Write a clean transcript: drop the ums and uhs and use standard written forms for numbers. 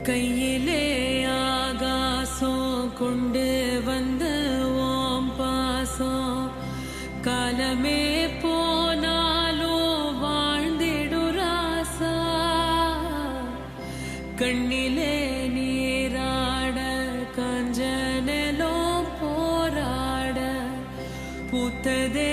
கையிலே ஆகாசம் கொண்டு வந்த ஓம் பாசம் காலமே போனாலும் வாழ்ந்திடு ராசா கண்ணிலே நீராட கஞ்சனலோ போராட பூத்ததே